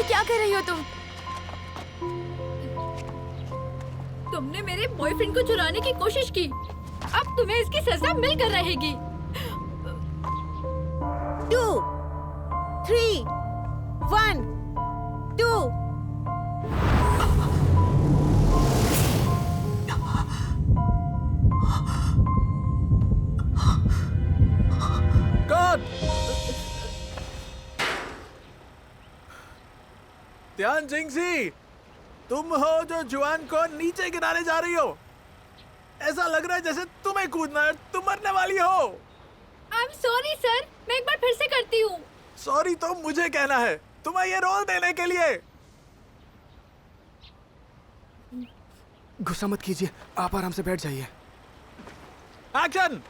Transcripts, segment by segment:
ये क्या कर रही हो तुम? तुमने मेरे बॉयफ्रेंड को चुराने की कोशिश की। अब तुम्हें इसकी सजा मिलकर रहेगी। 2, 3, 1, 2। त्यान जिंगसी, तुम हो जो जुआन को नीचे गिराने जा रही हो। ऐसा लग रहा है जैसे तुम्हें कूदना है, तुम मरने वाली हो। आई एम सॉरी सर, मैं एक बार फिर से करती हूँ। सॉरी तो मुझे कहना है, तुम्हें ये रोल देने के लिए। गुस्सा मत कीजिए, आप आराम से बैठ जाइए। एक्शन।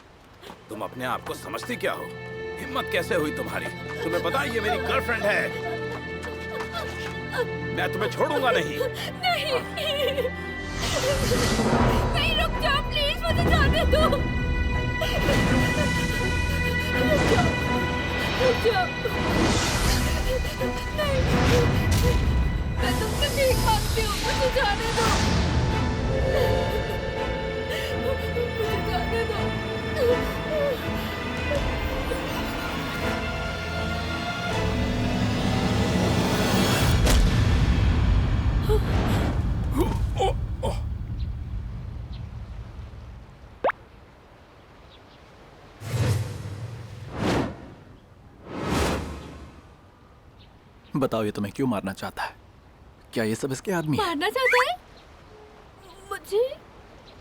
तुम अपने आप को समझती क्या हो? हिम्मत कैसे हुई तुम्हारी? तुम्हें पता है ये मेरी गर्लफ्रेंड है। मैं तुम्हें छोड़ूंगा नहीं। नहीं नहीं, रुक जाओ प्लीज, मुझे जाने दो। रुक जाओ। नहीं, मैं तुमसे भीख मांगती हूँ, मुझे जाने दो। मुझे जाने दो। बताओ, ये तुम्हें क्यों मारना चाहता है? क्या ये सब इसके आदमी हैं? मारना चाहता है? मुझे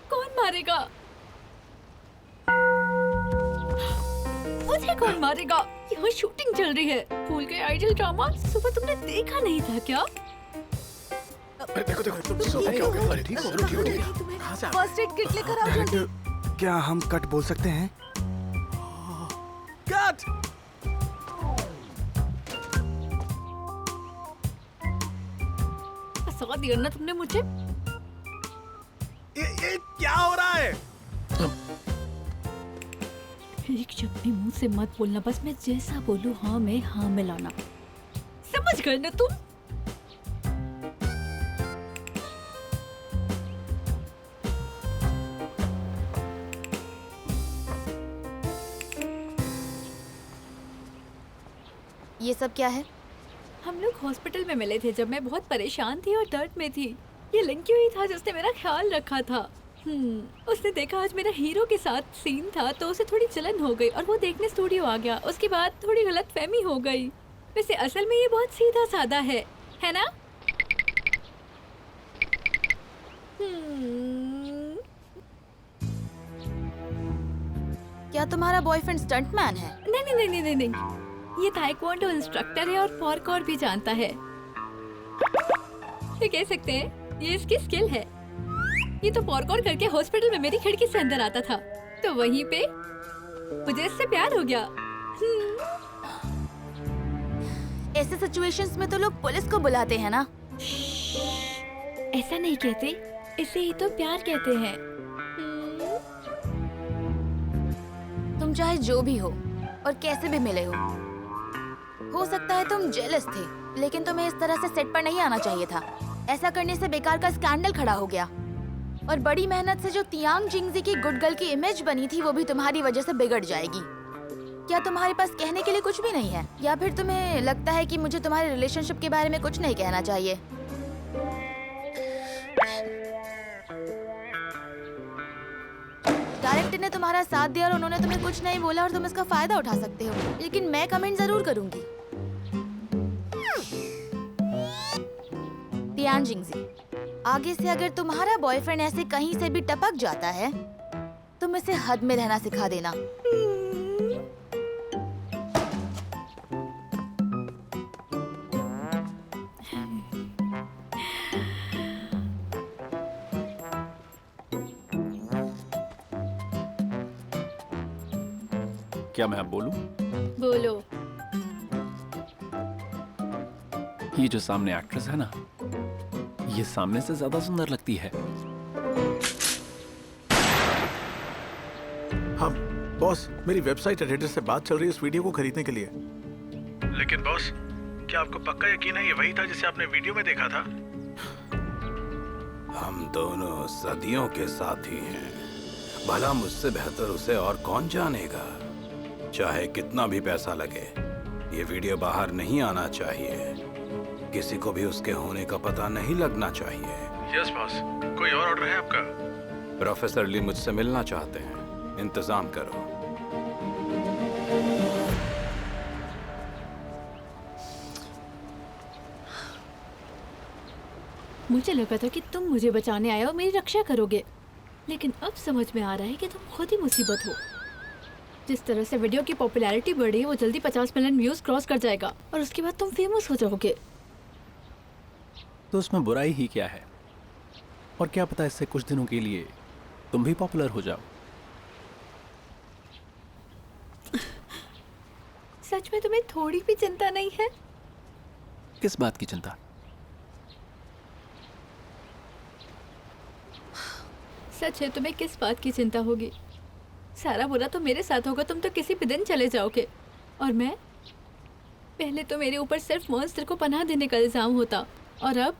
कौन मारेगा? मुझे कौन मारेगा? यहाँ शूटिंग चल रही है। भूल गए आइडल ड्रामा? सुबह तुमने देखा नहीं था क्या? देखो देखो, तुम क्या हो गया? अरे ठीक हो, रुकिए। फर्स्ट एड किट लेकर आओ जल्दी। क्या हम कट बोल सकते हैं? कट। फंसा दिया ना तुमने मुझे। ये क्या हो रहा है? एक शब्द भी मुंह से मत बोलना, बस मैं जैसा बोलूं हाँ में हाँ मिलाना। समझ गए ना तुम? ये सब क्या है? हम लोग हॉस्पिटल में मिले थे जब मैं बहुत परेशान थी और दर्द में थी। ये लड़की हुई था जिसने मेरा ख्याल रखा था। उसने देखा आज मेरा हीरो के साथ सीन था तो उसे थोड़ी जलन हो गई और वो देखने स्टूडियो आ गया। उसके बाद थोड़ी गलतफहमी हो गई। वैसे असल में ये बहुत सीधा साधा है ना? क्या तुम्हारा बॉयफ्रेंड स्टंटमैन है? नहीं नहीं नहीं नहीं नहीं, ये ताइक्वांडो इंस्ट्रक्टर है और पार्कोर भी जानता है। ये कह सकते हैं ये इसकी स्किल है। ये तो पार्कोर करके हॉस्पिटल में मेरी खिड़की से अंदर आता था, तो वहीं पे मुझे इससे प्यार हो गया। ऐसे सिचुएशंस में तो लोग पुलिस को बुलाते हैं ना। ऐसा नहीं कहते, इसे ही तो प्यार कहते हैं। तुम चाहे जो भी हो और कैसे भी मिले हो सकता है तुम जेलस थे, लेकिन तुम्हें इस तरह से सेट पर नहीं आना चाहिए था। ऐसा करने से बेकार का स्कैंडल खड़ा हो गया और बड़ी मेहनत से जो तियांग जिंगजी की गुड गर्ल की इमेज बनी थी वो भी तुम्हारी वजह से बिगड़ जाएगी। क्या तुम्हारे पास कहने के लिए कुछ भी नहीं है, या फिर तुम्हें लगता है कि मुझे तुम्हारे रिलेशनशिप के बारे में कुछ नहीं कहना चाहिए? डायरेक्टर ने तुम्हारा साथ दिया और उन्होंने तुम्हें कुछ नहीं बोला और तुम इसका फायदा उठा सकते हो, लेकिन मैं कमेंट जरूर करूंगी। तियान जिंगजी, आगे से अगर तुम्हारा बॉयफ्रेंड ऐसे कहीं से भी टपक जाता है तुम इसे हद में रहना सिखा देना। क्या मैं अब बोलूं? बोलो। ये जो सामने एक्ट्रेस है ना, ये सामने से ज्यादा सुंदर लगती है। हाँ बॉस, मेरी वेबसाइट एडिटर से बात चल रही है इस वीडियो को खरीदने के लिए। लेकिन बॉस, क्या आपको पक्का यकीन है ये वही था जिसे आपने वीडियो में देखा था? हम दोनों सदियों के साथी हैं। भला मुझसे बेहतर उसे और कौन जानेगा। चाहे कितना भी पैसा लगे, ये वीडियो बाहर नहीं आना चाहिए। किसी को भी उसके होने का पता नहीं लगना चाहिए। Yes boss. कोई और ऑर्डर है आपका? प्रोफेसर ली मुझसे मिलना चाहते हैं। इंतजाम करो। मुझे लगा था कि तुम मुझे बचाने आए हो, मेरी रक्षा करोगे, लेकिन अब समझ में आ रहा है कि तुम खुद ही मुसीबत हो। जिस तरह से वीडियो की पॉपुलैरिटी बढ़ी, वो जल्दी 50 मिलियन व्यूज क्रॉस कर जाएगा और उसके बाद तुम फेमस हो जाओगे। तो उसमें बुराई ही क्या है? और क्या पता इससे कुछ दिनों के लिए तुम भी पॉपुलर हो जाओ। सच में तुम्हें थोड़ी भी चिंता नहीं है? किस बात की चिंता? सच है, तुम्हें किस बात की चिंता होगी? सारा बुरा तो मेरे साथ होगा, तुम तो किसी भी दिन चले जाओगे। और मैं, पहले तो मेरे ऊपर सिर्फ मॉन्स्टर को पनाह देने का इल्जाम होता, और अब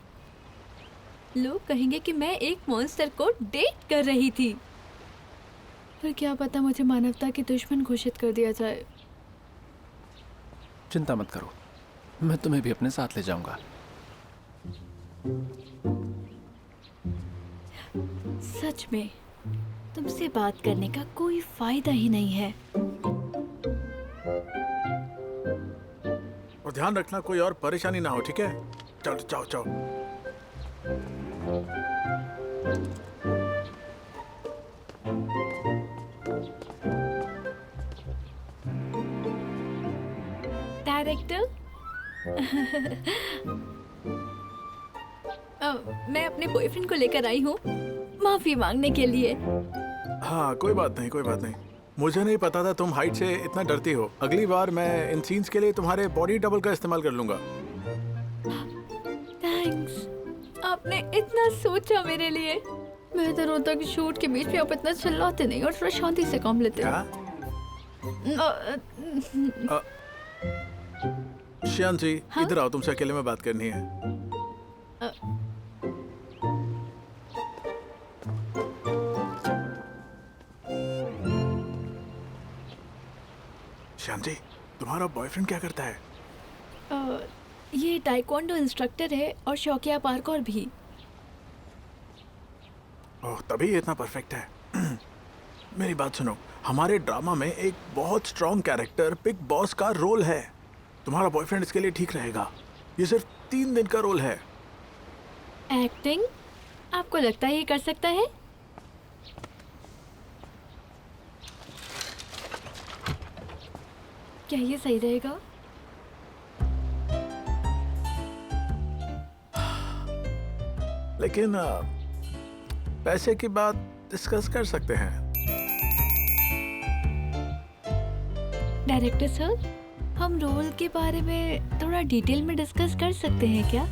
लोग कहेंगे कि मैं एक मॉन्स्टर को डेट कर रही थी। पर क्या पता मुझे मानवता की दुश्मन घोषित कर दिया जाए। चिंता मत करो, मैं तुम्हें भी अपने साथ ले जाऊंगा। सच में तुमसे बात करने का कोई फायदा ही नहीं है। और ध्यान रखना कोई और परेशानी ना हो, ठीक है? चलो जाओ जाओ। डायरेक्टर, मैं अपने बॉयफ्रेंड को लेकर आई हूँ माफी मांगने के लिए। हाँ कोई बात नहीं, कोई बात नहीं। मुझे नहीं पता था तुम हाइट से इतना डरती हो। अगली बार मैं इन सीन्स के लिए तुम्हारे बॉडी डबल का इस्तेमाल कर लूंगा। थैंक्स, आपने इतना सोचा मेरे लिए। बेहतर होता कि शूट के बीच में आप इतना चिल्लाते नहीं और थोड़ा शांति से काम लेते। क्या? श्याम जी, हाँ? इधर आओ, तुमसे अकेले में बात करनी है। श्याम जी, तुम्हारा बॉयफ्रेंड क्या करता है? ये टाइकोंडो इंस्ट्रक्टर है और शौकिया पार्कोर भी। ओह, तभी ये इतना परफेक्ट है। मेरी बात सुनो, हमारे ड्रामा में एक बहुत स्ट्रॉन्ग कैरेक्टर बिग बॉस का रोल है। तुम्हारा बॉयफ्रेंड इसके लिए ठीक रहेगा। ये सिर्फ 3 दिन का रोल है। एक्टिंग आपको लगता है ये कर सकता है? क्या ये सही रहेगा? लेकिन पैसे की बात डिस्कस कर सकते हैं। डायरेक्टर सर, हम रोल के बारे में थोड़ा डिटेल में डिस्कस कर सकते हैं क्या?